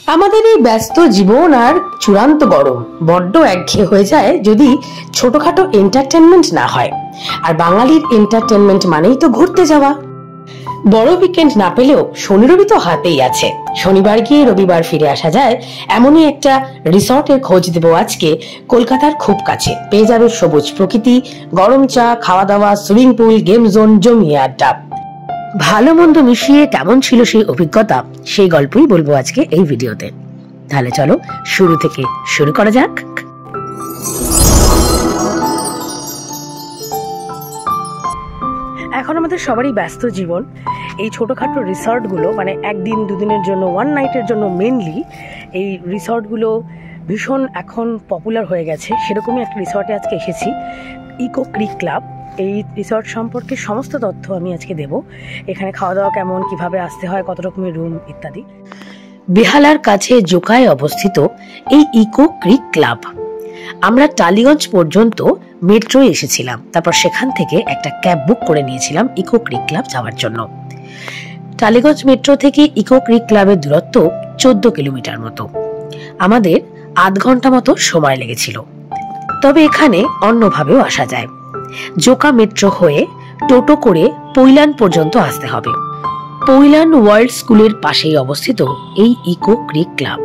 আমাদের এই ব্যস্ত জীবন আর চূড়ান্ত গরম বড্ড একঘেয়ে হয়ে যায় যদি ছোটখাটো এন্টারটেনমেন্ট না হয়। আর বাঙালির এন্টারটেনমেন্ট মানেই তো ঘুরতে যাওয়া। বড় উইকেন্ড না পেলেও শনি রবি তো হাতেই আছে। শনিবার গিয়ে রবিবার ফিরে আসা যায় এমনই একটা রিসর্টের খোঁজ দেব আজকে। কলকাতার খুব কাছে পেয়ে যাবে সবুজ প্রকৃতি, গরম চা, খাওয়া দাওয়া, সুইমিং পুল, গেম জোন, জমিয়ে আড্ডা। ভালো মন্দ মিশিয়ে কেমন ছিল সেই অভিজ্ঞতা, সেই গল্পই বলবো আজকে এই ভিডিওতে। তাহলে চলো শুরু থেকে শুরু করা যাক। এখন আমাদের সবারই ব্যস্ত জীবন। এই ছোটখাটো রিসর্টগুলো মানে একদিন দুদিনের জন্য, ওয়ান নাইটের জন্য মেনলি এই রিসর্টগুলো ভীষণ এখন পপুলার হয়ে গেছে। সেরকমই একটা রিসর্টে আজকে এসেছি, ইকো ক্রিক ক্লাব। এই রিসর্ট সম্পর্কে সমস্ত তথ্য আমি আজকে দেব। এখানে খাওয়া দাওয়া কেমন, কিভাবে আসতে হয়, কত রকমের রুম ইত্যাদি। বেহালার কাছে জোকায় অবস্থিত এই ইকো ক্রিক ক্লাব। আমরা টালিগঞ্জ পর্যন্ত মেট্রো এসেছিলাম, তারপর সেখান থেকে একটা ক্যাব বুক করে নিয়েছিলাম ইকো ক্রিক ক্লাব যাওয়ার জন্য। টালিগঞ্জ মেট্রো থেকে ইকো ক্রিক ক্লাবের দূরত্ব 14 কিলোমিটার মতো। আমাদের আধ ঘন্টা মতো সময় লেগেছিল। তবে এখানে অন্যভাবেও আসা যায়। জোকা মেট্রো হয়ে টোটো করে পৈলান পর্যন্ত আসতে হবে। পৈলান ওয়ার্ল্ড স্কুলের পাশেই অবস্থিত এই ইকো ক্রিক ক্লাব।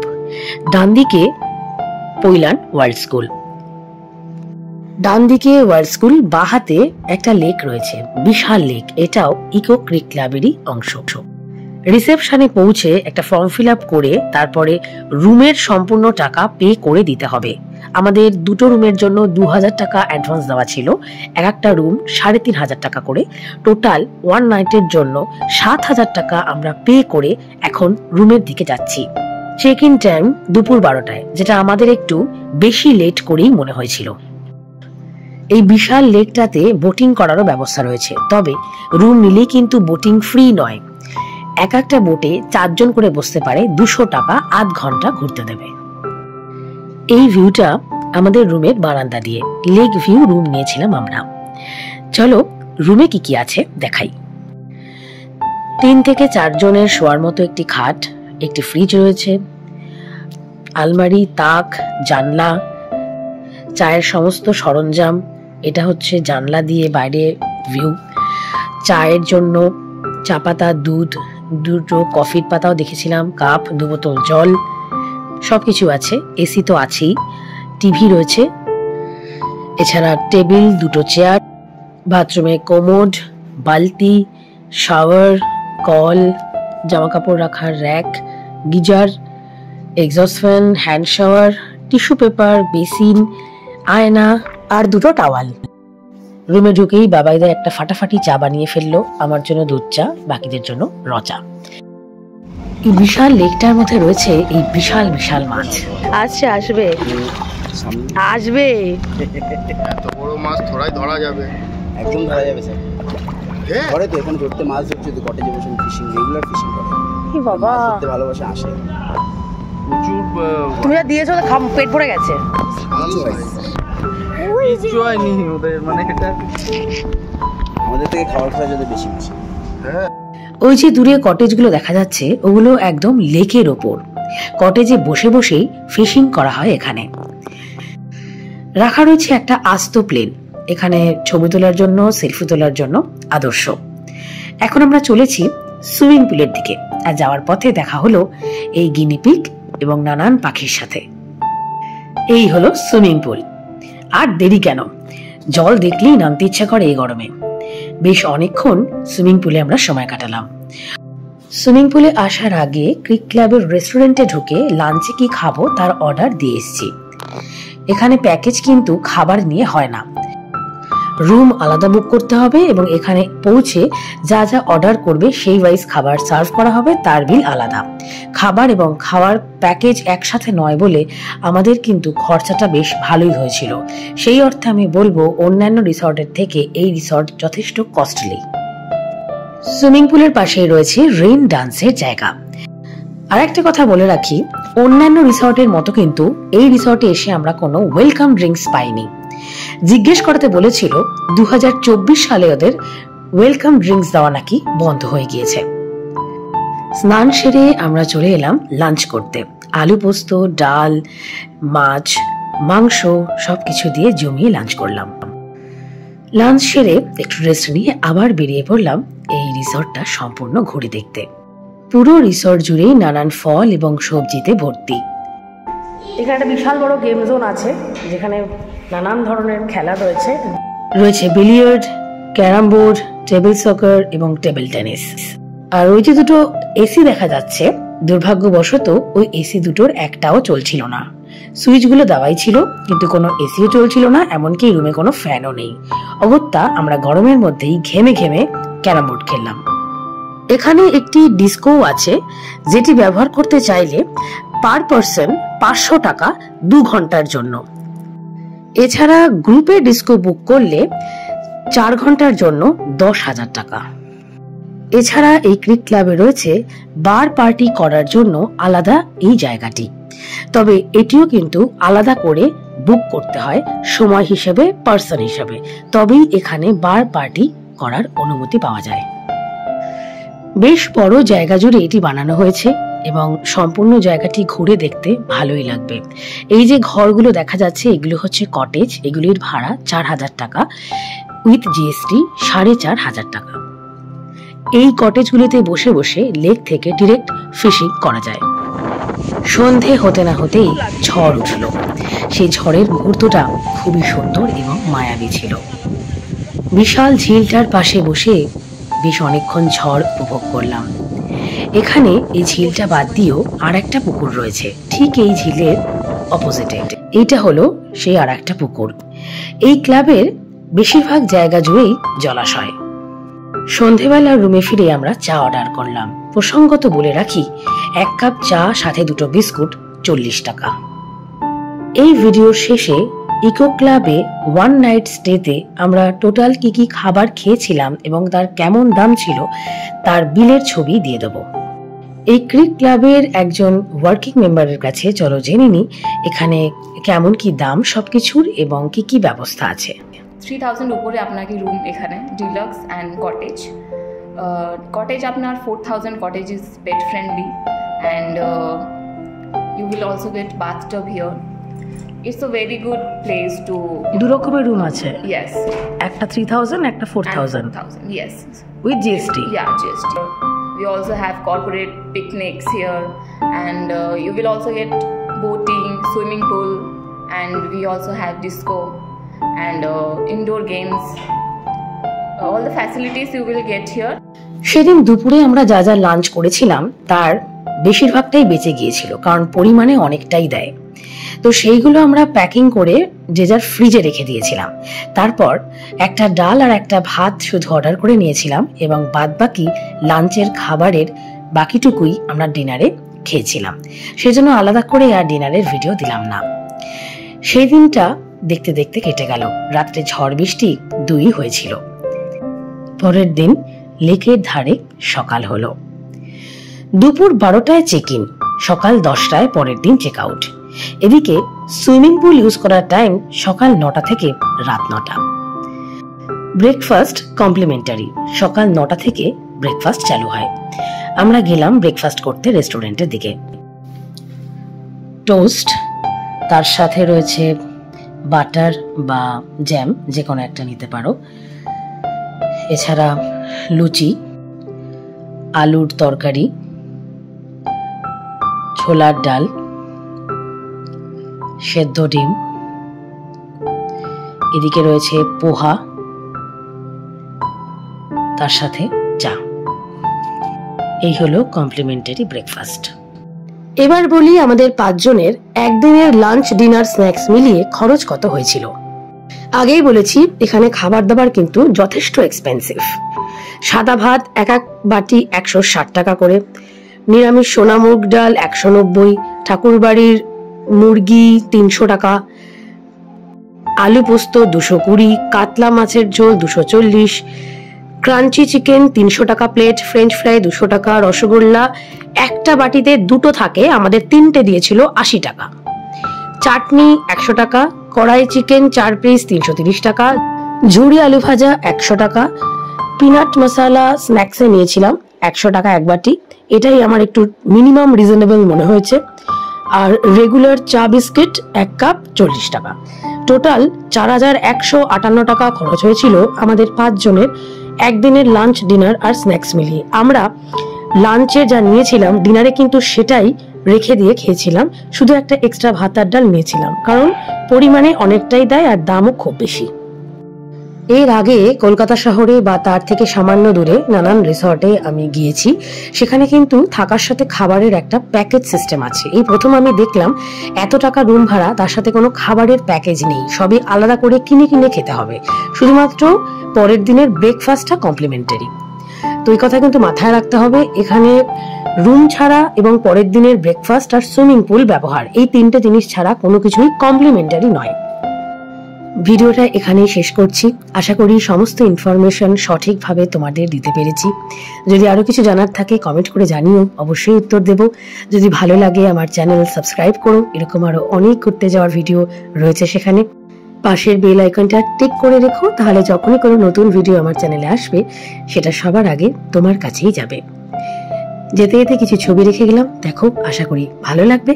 ডান দিকে পৈলান ওয়ার্ল্ড স্কুল, ডান দিকে ওয়ার্ল্ড স্কুল, বাঁ হাতে একটা লেক রয়েছে, বিশাল লেক। এটাও ইকো ক্রিক ক্লাবেরই অংশ। রিসেপশনে পৌঁছে একটা ফর্ম ফিল আপ করে তারপরে রুমের সম্পূর্ণ টাকা পে করে দিতে হবে। আমাদের দুটো রুমের জন্য 2000 টাকা অ্যাডভান্স দেওয়া ছিল। এক একটা রুম 3500 টাকা করে। টোটাল ওয়ান নাইটের জন্য 7000 টাকা আমরা পে করে এখন রুমের দিকে যাচ্ছি। চেক ইন টাইম দুপুর 12টায়, যেটা আমাদের একটু বেশি লেট করেই মনে হয়েছিল। এই বিশাল লেকটাতে বোটিং করারও ব্যবস্থা রয়েছে, তবে রুম নিলেই কিন্তু বোটিং ফ্রি নয়। এক একটা বোটে 4 জন করে বসতে পারে, 200 টাকা আধ ঘন্টা ঘুরতে দেবে। এই ভিউটা আমাদের রুমের বারান্দা দিয়ে, লেক ভিউ রুম নিয়েছিলাম আমরা। চলো রুমে কি কি আছে দেখাই। 3 থেকে 4 জনের শোয়ার মতো একটি খাট, একটি ফ্রিজ রয়েছে, আলমারি, তাক, জানলা, চায়ের সমস্ত সরঞ্জাম। এটা হচ্ছে জানলা দিয়ে বাইরে ভিউ। চায়ের জন্য চা পাতা, দুধ, দুটো কফির পাতাও দেখেছিলাম, কাপ, 2 বোতল জল, সবকিছু আছে। এসি তো আছেই, টিভি রয়েছে, এছাড়া টেবিল, 2টো চেয়ার, বাথরুমে কোমোড, বালতি, শাওয়ার, কল, জামা কাপড় রাখার rack, geyser, exhaust fan, hand shower, tissue paper, basin, আয়না আর 2টো টাওয়াল। রুমে ঢুকেই বাবাইদা একটা ফাটাফাটি চা বানিয়ে ফেললো, আমার জন্য দুধ চা, বাকিদের জন্য রচা। এই বিশাল লেকটার মধ্যে রয়েছে এই বিশাল বিশাল মাছ। আসছে, আসবে আসবে। এত বড় মাছ থোড়াই ধরা যাবে, একদম ধরা যাবে স্যার। করে তো এখানে ধরতে, মাছ ধরছে তো, কটেজে বসে ফিশিং, রেগুলার ফিশিং করে। কি বাবা, মাছ ধরতে ভালোবাসে, আসে। প্রচুর। তুমি যা দিয়েছো তো পেট ভরে গেছে। কিচ্ছু হয়নি ওদের, মানে এটা আমাদের থেকে খাবার খাওয়া যদি বেশি বেশি। হ্যাঁ, ওই যে দূরে কটেজগুলো দেখা যাচ্ছে, ওগুলো একদম লেকের ওপর। কটেজে বসে বসেই ফিশিং করা হয় এখানে। রাখা রয়েছে একটা আস্ত প্লেন, এখানে ছবি তোলার জন্য, সেলফি তোলার জন্য আদর্শ। এখন আমরা চলেছি সুইমিং পুলের দিকে, আর যাওয়ার পথে দেখা হলো এই গিনিপিগ এবং নানান পাখির সাথে। এই হলো সুইমিং পুল। আর দেরি কেন, জল দেখলেই নামতে ইচ্ছা করে এই গরমে। বেশ অনেকক্ষণ সুইমিং পুলে আমরা সময় কাটালাম। সুইমিং পুলে আসার আগে ক্রিক ক্লাবের রেস্টুরেন্টে ঢুকে লাঞ্চে কি খাবো তার অর্ডার দিয়ে এসেছি। এখানে প্যাকেজ কিন্তু খাবার নিয়ে হয় না, রুম আলাদা বুক করতে হবে এবং এখানে পৌঁছে যা যা অর্ডার করবে সেই ওয়াইজ খাবার সার্ভ করা হবে, তার বিল আলাদা। খাবার এবং খাওয়ার প্যাকেজ একসাথে নয় বলে আমাদের কিন্তু খরচাটা বেশ ভালোই হয়েছিল। সেই অর্থে আমি বলবো অন্যান্য রিসর্টের থেকে এই রিসর্ট যথেষ্ট কস্টলি। সুইমিং পুলের পাশেই রয়েছে রেইন ডান্সের জায়গা। আর একটা কথা বলে রাখি, অন্যান্য রিসর্টের মতো কিন্তু এই রিসর্টে এসে আমরা কোনো ওয়েলকাম ড্রিঙ্কস পাইনি। জিজ্ঞেস করতে বলেছিল 2024 সালে ওদের ওয়েলকাম ড্রিঙ্কস দেওয়া নাকি বন্ধ হয়ে গিয়েছে। স্নান সেরে আমরা চলে এলাম লাঞ্চ করতে। আলু পোস্ত, ডাল, মাছ, মাংস সবকিছু দিয়ে জমিয়ে লাঞ্চ করলাম। লাঞ্চ সেরে একটু রেস্ট নিয়ে আবার বেরিয়ে পড়লাম এই রিসর্টটা সম্পূর্ণ ঘুরে দেখতে। পুরো রিসর্ট জুড়েই নানান ফল এবং সবজিতে ভর্তি। এখানে একটা বিশাল বড় গেম জোন আছে যেখানে নানান ধরনের খেলা রয়েছে। রয়েছে বিলিয়ার্ড, ক্যারাম বোর্ড, টেবিল সকার এবং টেবিল টেনিস। আর ওই যে দুটো এসি দেখা যাচ্ছে, দুর্ভাগ্যবশত ওই এসি দুটোর একটাও চলছিল না। সুইচগুলো দেওয়াই ছিল কিন্তু কোনো এসিও চলছিল না, এমনকি রুমে কোনো ফ্যানও নেই। অগত্যা আমরা গরমের মধ্যেই ঘেমে ঘেমে ক্যারাম বোর্ড খেললাম। এখানে একটি ডিস্কো আছে যেটি ব্যবহার করতে চাইলে পার পারসন 500 টাকা 2 ঘন্টার জন্য। এছাড়া গ্রুপে ডিস্কো বুক করলে 4 ঘন্টার জন্য 10,000 টাকা। এছাড়া এই ক্রিক ক্লাবে রয়েছে বার পার্টি করার জন্য আলাদা এই জায়গাটি, তবে এটিও কিন্তু আলাদা করে বুক করতে হয় সময় হিসেবে, পার্সন হিসেবে, তবেই এখানে বার পার্টি করার অনুমতি পাওয়া যায়। বেশ বড় জায়গা জুড়ে এটি বানানো হয়েছে এবং সম্পূর্ণ জায়গাটি ঘুরে দেখতে ভালোই লাগবে। এই যে ঘরগুলো দেখা যাচ্ছে এগুলো হচ্ছে কটেজ, এগুলির ভাড়া 4,000 টাকা, উইথ জিএসটি 4,500 টাকা। এই কটেজগুলিতে বসে বসে লেক থেকে ডিরেক্ট ফিশিং করা যায়। সন্ধে হতে না হতেই ঝড় উঠল। সেই ঝড়ের মুহূর্তটা খুবই সুন্দর এবং মায়াবী ছিল। বিশাল ঝিলটার পাশে বসে বেশ অনেকক্ষণ ঝড় উপভোগ করলাম। এখানে এই ঝিলটা বাদ দিয়েও আর একটা পুকুর রয়েছে ঠিক এই ঝিলের অপোজিটে। এইটা হলো সেই আর একটা পুকুর। এই ক্লাবের বেশিরভাগ জায়গা জুড়েই জলাশয়। সন্ধেবেলা রুমে ফিরে আমরা চা অর্ডার করলাম। প্রসঙ্গত বলে রাখি 1 কাপ চা সাথে 2টো বিস্কুট 40 টাকা। এই ভিডিওর শেষে ইকো ক্লাবে 1 নাইট স্টেতে আমরা টোটাল কি কি খাবার খেয়েছিলাম এবং তার কেমন দাম ছিল তার বিলের ছবি দিয়ে দেব। এই ক্রিক ক্লাবের একজন ওয়ার্কিং মেম্বারের কাছে চলো জেনে নি এখানে কেমন কি দাম সবকিছুর এবং কি কি ব্যবস্থা আছে। 3000 উপরে আপনাকে রুম এখানে ডিলাক্স অ্যান্ড কটেজ। কটেজ আপনার 4000 cottage is pet friendly and you will also get bathtub here. It's a very good place to... দু রকমের রুম আছে। Yes. একটা 3000, একটা 4000. Yes. With GST. Yeah, GST. We also have corporate picnics here and you will also get boating, swimming pool, and we also have disco and indoor games. All the facilities you will get here. সেদিন দুপুরে আমরা যা যা lunch করেছিলাম তার বেশিরভাগটাই বেঁচে গিয়েছিল, কারণ পরিমাণে অনেকটাই দেয়। তো সেইগুলো আমরা প্যাকিং করে যে যার ফ্রিজে রেখে দিয়েছিলাম। তারপর একটা ডাল আর একটা ভাত শুধু অর্ডার করে নিয়েছিলাম এবং বাদবাকি লাঞ্চের খাবারের বাকিটুকুই আমরা ডিনারে খেয়েছিলাম। সেজন্য আলাদা করে আর ডিনারের ভিডিও দিলাম না। সেই দিনটা দেখতে দেখতে কেটে গেল। রাত্রে ঝড় বৃষ্টি 2ই হয়েছিল। পরের দিন লেকের ধারে সকাল হলো। দুপুর 12টায় চেক ইন, সকাল 10টায় পরের দিন চেক আউট। এদিকে সুইমিং পুল ইউজ করার টাইম সকাল 9টা থেকে রাত 9টা। ব্রেকফাস্ট কমপ্লিমেন্টারি, সকাল 9টা থেকে ব্রেকফাস্ট চালু হয়। আমরা গেলাম ব্রেকফাস্ট করতে রেস্টুরেন্টের দিকে। টোস্ট, তার সাথে রয়েছে বাটার বা জ্যাম, যে কোনো একটা নিতে পারো। এছাড়া লুচি, আলুর তরকারি, ছোলার ডাল, সেদ্ধ ডিম, এদিকে রয়েছে পোহা, তার সাথে চা। এই হলো কমপ্লিমেন্টারি ব্রেকফাস্ট। এবার বলি আমাদের 5 জনের একদিনের লাঞ্চ, ডিনার, স্ন্যাক্স মিলিয়ে খরচ কত হয়েছিল। আগেই বলেছি এখানে খাবার দাবার কিন্তু যথেষ্ট এক্সপেন্সিভ। সাদা ভাত এক বাটি 160 টাকা করে, নিরামিষ সোনা মুগ ডাল 190, ঠাকুরবাড়ির মুরগি 300 টাকা, আলু পোস্ত 220, কাতলা মাছের ঝোল 240, ক্রাঞ্চি চিকেন 300 টাকা প্লেট, ফ্রেঞ্চ ফ্রাই 200 টাকা, রসগোল্লা একটা বাটিতে 2টো থাকে, আমাদের 3টে দিয়েছিল 80 টাকা, চাটনি 100 টাকা, কড়াই চিকেন 4 পিস 330 টাকা, ঝুড়ি আলু ভাজা 100 টাকা, পিনাট মশলা স্ন্যাক্সে নিয়েছিলাম 100 টাকা এক বাটি, এটাই আমার একটু মিনিমাম রিজনেবল মনে হয়েছে। আর রেগুলার চা বিস্কিট 1 কাপ 40 টাকা। টোটাল 4158 টাকা খরচ হয়েছিল আমাদের 5 জনের একদিনের লাঞ্চ, ডিনার আর স্ন্যাক্স মিলিয়ে। আমরা লাঞ্চে যা নিয়েছিলাম ডিনারে কিন্তু সেটাই রেখে দিয়ে খেয়েছিলাম, শুধু একটা এক্সট্রা ভাত আর ডাল নিয়েছিলাম, কারণ পরিমাণে অনেকটাই দেয় আর দামও খুব বেশি। এর আগে কলকাতা শহরে বা তার থেকে সামান্য দূরে নানান রিসর্টে আমি গিয়েছি, সেখানে কিন্তু থাকার সাথে খাবারের একটা প্যাকেজ সিস্টেম আছে। এই প্রথম আমি দেখলাম এত টাকা রুম ভাড়া, তার সাথে কোনো খাবারের প্যাকেজ নেই, সবই আলাদা করে কিনে কিনে খেতে হবে, শুধুমাত্র পরের দিনের ব্রেকফাস্টটা কমপ্লিমেন্টারি। তো এই কথা কিন্তু মাথায় রাখতে হবে, এখানে রুম ছাড়া এবং পরের দিনের ব্রেকফাস্ট আর সুইমিং পুল ব্যবহার, এই 3টে জিনিস ছাড়া কোনো কিছুই কমপ্লিমেন্টারি নয়। ভিডিওটা এখানেই শেষ করছি। আশা করি সমস্ত ইনফরমেশন সঠিকভাবে তোমাদের দিতে পেরেছি। যদি আরো কিছু জানার থাকে কমেন্ট করে জানিও, অবশ্যই উত্তর দেব। যদি ভালো লাগে আমার চ্যানেল সাবস্ক্রাইব করো, এরকম আরো অনেক ঘুরতে যাওয়ার ভিডিও রয়েছে সেখানে। পাশের বেল আইকনটা টিক করে রেখো, তাহলে যখনই কোনো নতুন ভিডিও আমার চ্যানেলে আসবে সেটা সবার আগে তোমার কাছেই যাবে। যেতে যেতে কিছু ছবি রেখে গেলাম, দেখো, আশা করি ভালো লাগবে।